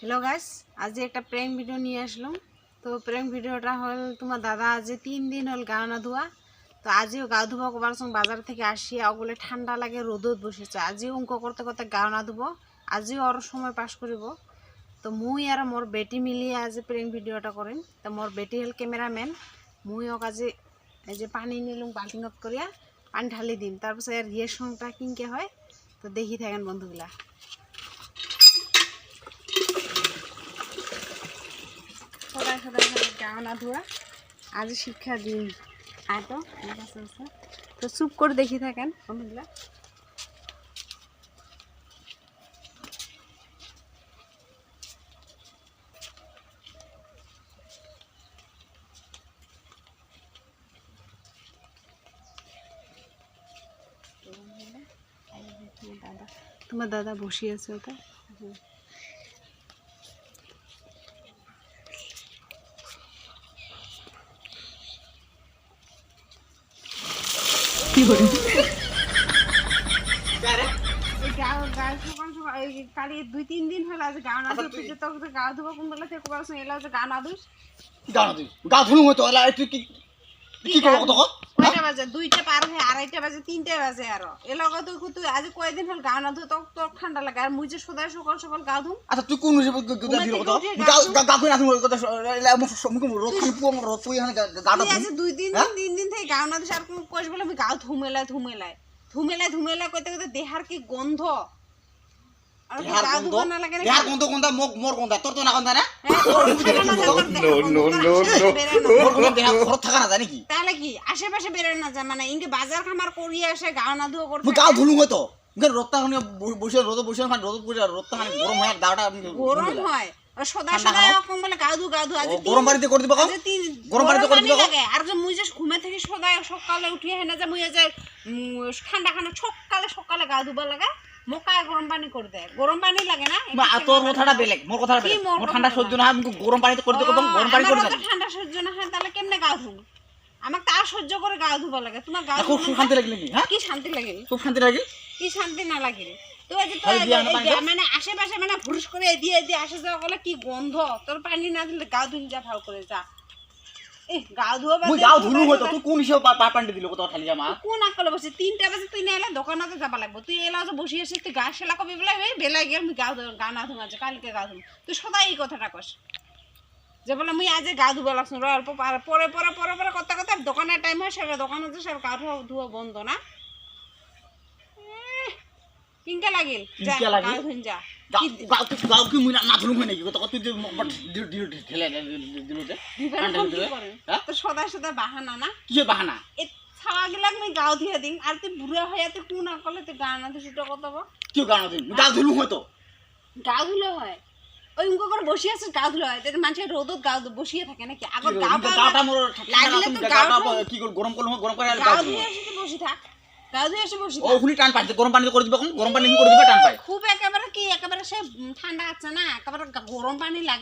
Hello guys, আজ একটা prank video নিয়ে আসলাম। তো প্র্যাঙ্ক ভিডিওটা হল তোমার দাদা আজ 3 দিন হল গা না ধোয়া। তো আজও গা ধোয়া করার সঙ্গে বাজার থেকে আসিয়া ওগুলো ঠান্ডা লাগে, রোদত বসেছে। আজও অঙ্ক করতে করতে গা না ধুব, আজও ওর সময় পাস করিব। তো মুই আর মোর বেটি মিলিয়ে আজ প্র্যাঙ্ক ভিডিওটা করেন। তো মোর বেটি হল ক্যামেরাম্যান, মুই ওক আজ এই যে পানি নিলুম বাল্টিনত করিয়া পানি ঢালি দিম, তারপর এর রিয়েকশনটা কিনকে হয়। তো দেখি থাকেন বন্ধুগুলা। সদায় সদায় সদায় গা না ধোয়া আজ শিক্ষা দিন আয়তো তো চুপ করে দেখি থাকেন বন্ধুগুলা। তোমার দাদা বসে আছে ওটা। কি করে কালি 2-3 দিন হলো আজ গা না ধুতে, তো গা ধুবো কোন বেলা থেকে কোন এলা যে গা না ধুস গা ধুলু হয়তো এলা তুই কি করব কত কয়টা বাজে? 2টা পার হয়ে 2:30 বাজে, 3টা বাজে। আর এলা তুই আজ কয়দিন হল গা না ধুই, তো ঠান্ডা লাগে। আর মুই যে সদায় সকাল সকাল গা ধুম। আচ্ছা তুই কোন হিসেবে গা ধুই না তুমি কথা এলা মুখ রোদ খালি পুরো রোদ তুই এখানে গাটা আজ 2-3 দিন থেকে গা না ধুস। আর কোন কইস বলে আমি গা ধুমেলাই কইতে কইতে দেহার কি গন্ধ। আর গা ধুব না লাগে না দেহার গন্ধ গন্ধ মোর গন্ধ তোর তো না গন্ধ না নো মোর গন্ধ দেহা ঘর থাকা না জানি কি তাহলে কি আশেপাশে বেরোয় না যায়, মানে ইনকে বাজার খামার করিয়ে আসে গা না ধুয়া করতে। গা ধুলু হয়তো রোদটা খানি বসে রোদ বসে খানি রোদ বসে রোদটা খানি গরম হয় দাওটা গরম হয়। আর সদায় কম বলে গা ধু আজ গরম পানিতে করে দিবা গরম পানিতে করে দিবা। আর যে মুই যে ঘুমে থেকে সদায় সকালে উঠিয়ে হেনা যে মুই যে ঠান্ডা খানা সকালে গা ধুবা লাগে, মোকায় গরম পানি করে দেয়। গরম পানি লাগে না তোর কথাটা বেলেগ মোর কথাটা বেলেগ। মোর ঠান্ডা সহ্য না হয় গরম পানিতে করে দেব, গরম পানি করে দেব। ঠান্ডা সহ্য না হয় তাহলে কেমনে গা ধু? আমাকে তা সহ্য করে গা ধুবা লাগে। তোমার গা খুব শান্তি লাগে নাকি? হ্যাঁ কি শান্তি লাগে? খুব শান্তি লাগে। কি শান্তি না লাগে? তো মানে আশেপাশে মানে ভুরুস করে দিয়ে আসে যাওয়া গেলে কি গন্ধ। তোর পানি না দিলে গা ধুই যা ভাও করে যা। গা ধোয়া মুই গাও ধুলু হয়তো তুই কোন হিসেবে পানি দিল কত খালি জামা কোন আকলে বসে 3টা বাজে তুই না এলে দোকানতে যাবা লাগবে। তুই এলা যে বসে আসিস তুই গা সেলা কবি বলে বেলা গেল মুই গা না ধুম আছে কালকে গা ধুম। তুই সদাই এই কথাটা কস যে বলে মুই আজ গা ধুবা লাগছ অল্প পরে পরে পরে পরে কথা কথা দোকানের টাইম হয় সেটা দোকানে যে সব গা ধোয়া বন্ধ না। কিনকে লাগিল যা গা ধুন যা গাও কি মুই না ধুলু হয় নাকি কত তুই ঢেলে দিল যে তো সদা সদা বাহানা না কি বাহানা এ ছাওয়া গিলাক মুই গাও ধুয়ে দিন। আর তুই বুড়া হইয়া তুই কোন আকলে তুই গা না ধুস এটা কত কি গা না দিন গা ধুলু হয়তো গা ধুলে হয়। ওই উঙ্ক করে বসে আছে গা ধুলে হয়। তাতে মানুষের রোদত গা বসিয়ে থাকে নাকি? আগত গাটা মোর লাগলে তো গাটা কি গরম করলে গরম করে গা ধুয়ে এসে বসে থাক, গা ধুয়ে এসে বসে থাক। ওখানে টান পাইছে গরম পানি করে দিবা, গরম পানি করে দিবা টান পাই। খুব একেবারে সে ঠান্ডা আছে না, একেবারে গরম পানি লাগে।